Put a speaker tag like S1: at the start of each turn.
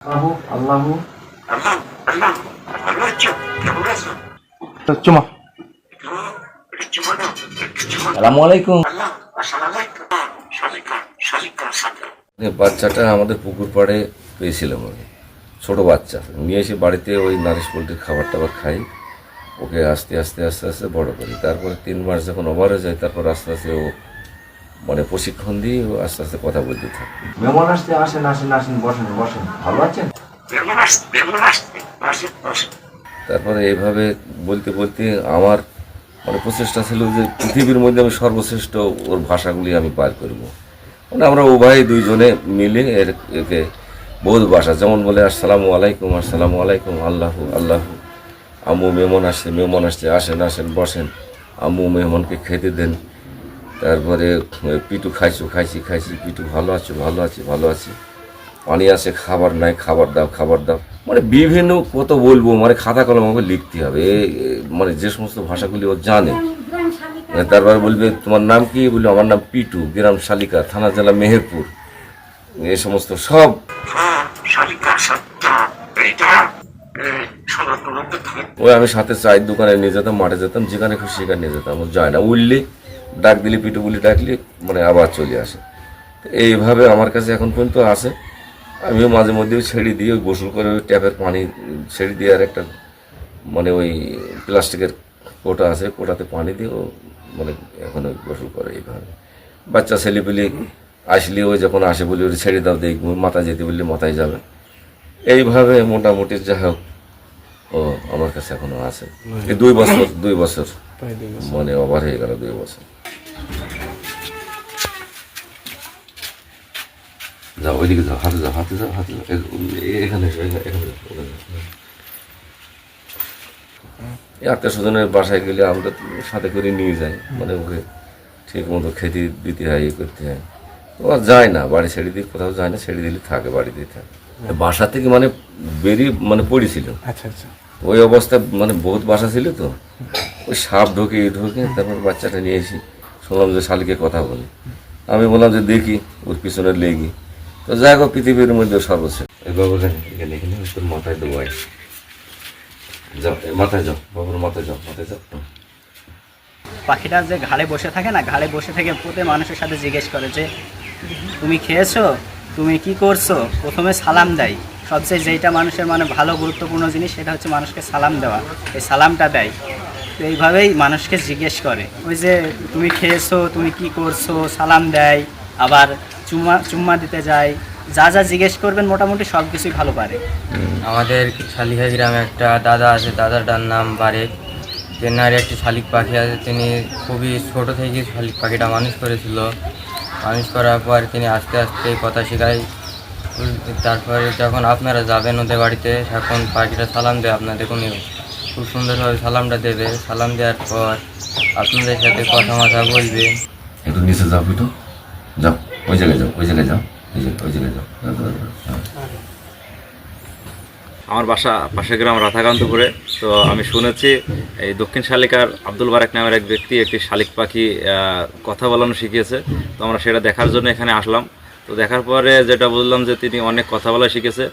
S1: আল্লাহু আল্লাহু চুমা। আসসালামু আলাইকুম।
S2: বাচ্চাটা আমাদের পুকুর পাড়ে পেয়েছিলাম আমি, ছোটো বাচ্চা নিয়ে এসে বাড়িতে ওই নারিশ পোলট্রির খাবার টাবার খাই, ওকে আস্তে আস্তে আস্তে আস্তে বড় করি। তারপরে 3 মাস যখন ওভার হয়ে যায়, তারপর আস্তে আস্তে ও মানে প্রশিক্ষণ দিয়ে ও আস্তে আস্তে কথা বলতে থাকে।
S1: মেহমান আসতে আসেন আসেন আসেন, বসেন বসেন, ভালো আছেন?
S2: তারপরে এইভাবে বলতে বলতে আমার মানে প্রচেষ্টা ছিল যে পৃথিবীর মধ্যে আমি সর্বশ্রেষ্ঠ ওর ভাষাগুলি আমি পার করব। মানে আমরা উভয় দুইজনে মিলে একে বহুত ভাষা, যেমন বলে আসসালামু আলাইকুম, আসসালামু আলাইকুম, আল্লাহু আল্লাহু, আম্মু মেহমান আসছে আসেন আসেন বসেন, আম্মু মেহমানকে খেতে দেন। তারপরে পিটু খাইছি, পিটু ভালো আছো, ভালো আছি, পানি আছে, খাবার নাই, খাবার দাও। মানে বিভিন্ন কত বলবো, মানে খাতা কলম আমাকে লিখতে হবে। মানে যে সমস্ত ভাষাগুলি ও জানে। তারপর বলবে তোমার নাম কি, বললো আমার নাম পিটু, গ্রাম শালিকা, থানা জেলা মেহেরপুর, এই সমস্ত সব। ওই আমি সাথে চায়ের দোকানে নিয়ে যেতাম, মাঠে যেতাম, যেখানে খুশি সেখানে নিয়ে যেতাম। ও যায় না, উঠলি ডাক দিলি, পিটু বলি ডাকলি, মানে আবার চলে আসে। এইভাবে আমার কাছে এখন পর্যন্ত আসে। আমিও মাঝে মধ্যেও ছেড়ে দিই, ওই গোসল করে ওই ট্যাপের পানি ছেড়ে দিয়ে, আর একটা মানে ওই প্লাস্টিকের কোটা আছে, কোটাতে পানি দিয়ে ও মানে এখন ওই গোসল করে। এইভাবে বাচ্চা ছেলেপিলি আসলে ওই যখন আসে বলি ওই ছেড়ে দাও, দেখবো মাথায় যেতে বললে মাথায় যাবে। এইভাবে মোটামুটি যা হোক ও আমার কাছে এখনো আছে। এই 2 বছর মানে ওভার হয়ে গেল, 2 বছর। যাও ওইদিকে যাও, হাতে যাও এখানে আত্মীয় স্বজনের বাসায় গেলে আমরা সাথে করে নিয়ে যাই, মানে ওকে ঠিক মতো খেতে দিতে হয়, ইয়ে করতে হয়। ও আর যায় না, বাড়ি ছেড়ে দিয়ে কোথাও যায় না, ছেড়ে দিলে থাকে, বাড়িতেই থাকে। বাসা থেকে মানে বেরিয়ে মানে পড়েছিল।
S3: আচ্ছা আচ্ছা।
S2: ওই অবস্থায় মানে বহুত বাসা ছিল তো, ওই সাপ ঢোকে তারপর বাচ্চাটা নিয়ে এসে শুনলাম যে শালিকে কথা বলে। আমি বললাম যে দেখি ওর পিছনে লেগে, তো যাই হোক পৃথিবীর মধ্যে সর্বশেষ। এই বাবুর এখানে তোর মাথায় দেবো, যাও মাথায় যাও, বাবুর মাথায় যাও।
S4: পাখিটা যে ঘাড়ে বসে থাকে না, ঘাড়ে বসে থেকে প্রতি মানুষের সাথে জিজ্ঞেস করে যে তুমি খেয়েছো, তুমি কি করছো, প্রথমে সালাম দেয়। সবচেয়ে যেইটা মানুষের মানে ভালো গুরুত্বপূর্ণ জিনিস সেটা হচ্ছে মানুষকে সালাম দেওয়া, এই সালামটা দেয়। তো এইভাবেই মানুষকে জিজ্ঞেস করে, ওই যে তুমি খেয়েছো, তুমি কি করছো, সালাম দেয়, আবার চুম্মা দিতে যায়। যা যা জিজ্ঞেস করবেন মোটামুটি সব কিছুই ভালো পারে।
S5: আমাদের শালিকা গ্রামে একটা দাদা আছে, দাদাটার নাম বারেক। তেনার একটি শালিক পাখি আছে, তিনি খুবই ছোটো থেকে শালিক পাখিটা মানুষ করেছিল। মানুষ করার পর তিনি আস্তে আস্তে কথা শেখায়। তারপরে যখন আপনারা যাবেন ওদের বাড়িতে, তখন পাখিটা সালাম দেয় আপনাদের, কোনো খুব সুন্দরভাবে সালামটা দেবে। সালাম দেওয়ার পর আপনাদের সাথে কথা বলবে।
S2: একটু নিচে যাও পিটু, যাও ওই জায়গায় যাও, ওই জায়গায় যাও।
S6: আমার বাসা পাশের গ্রাম রাধাকান্তপুরে। তো আমি শুনেছি এই দক্ষিণ শালিকার আব্দুল বারেক নামের এক ব্যক্তি একটি শালিক পাখি কথা বলানো শিখিয়েছে। তো আমরা সেটা দেখার জন্য এখানে আসলাম। তো দেখার পরে যেটা বুঝলাম যে তিনি অনেক কথা বলা শিখেছে।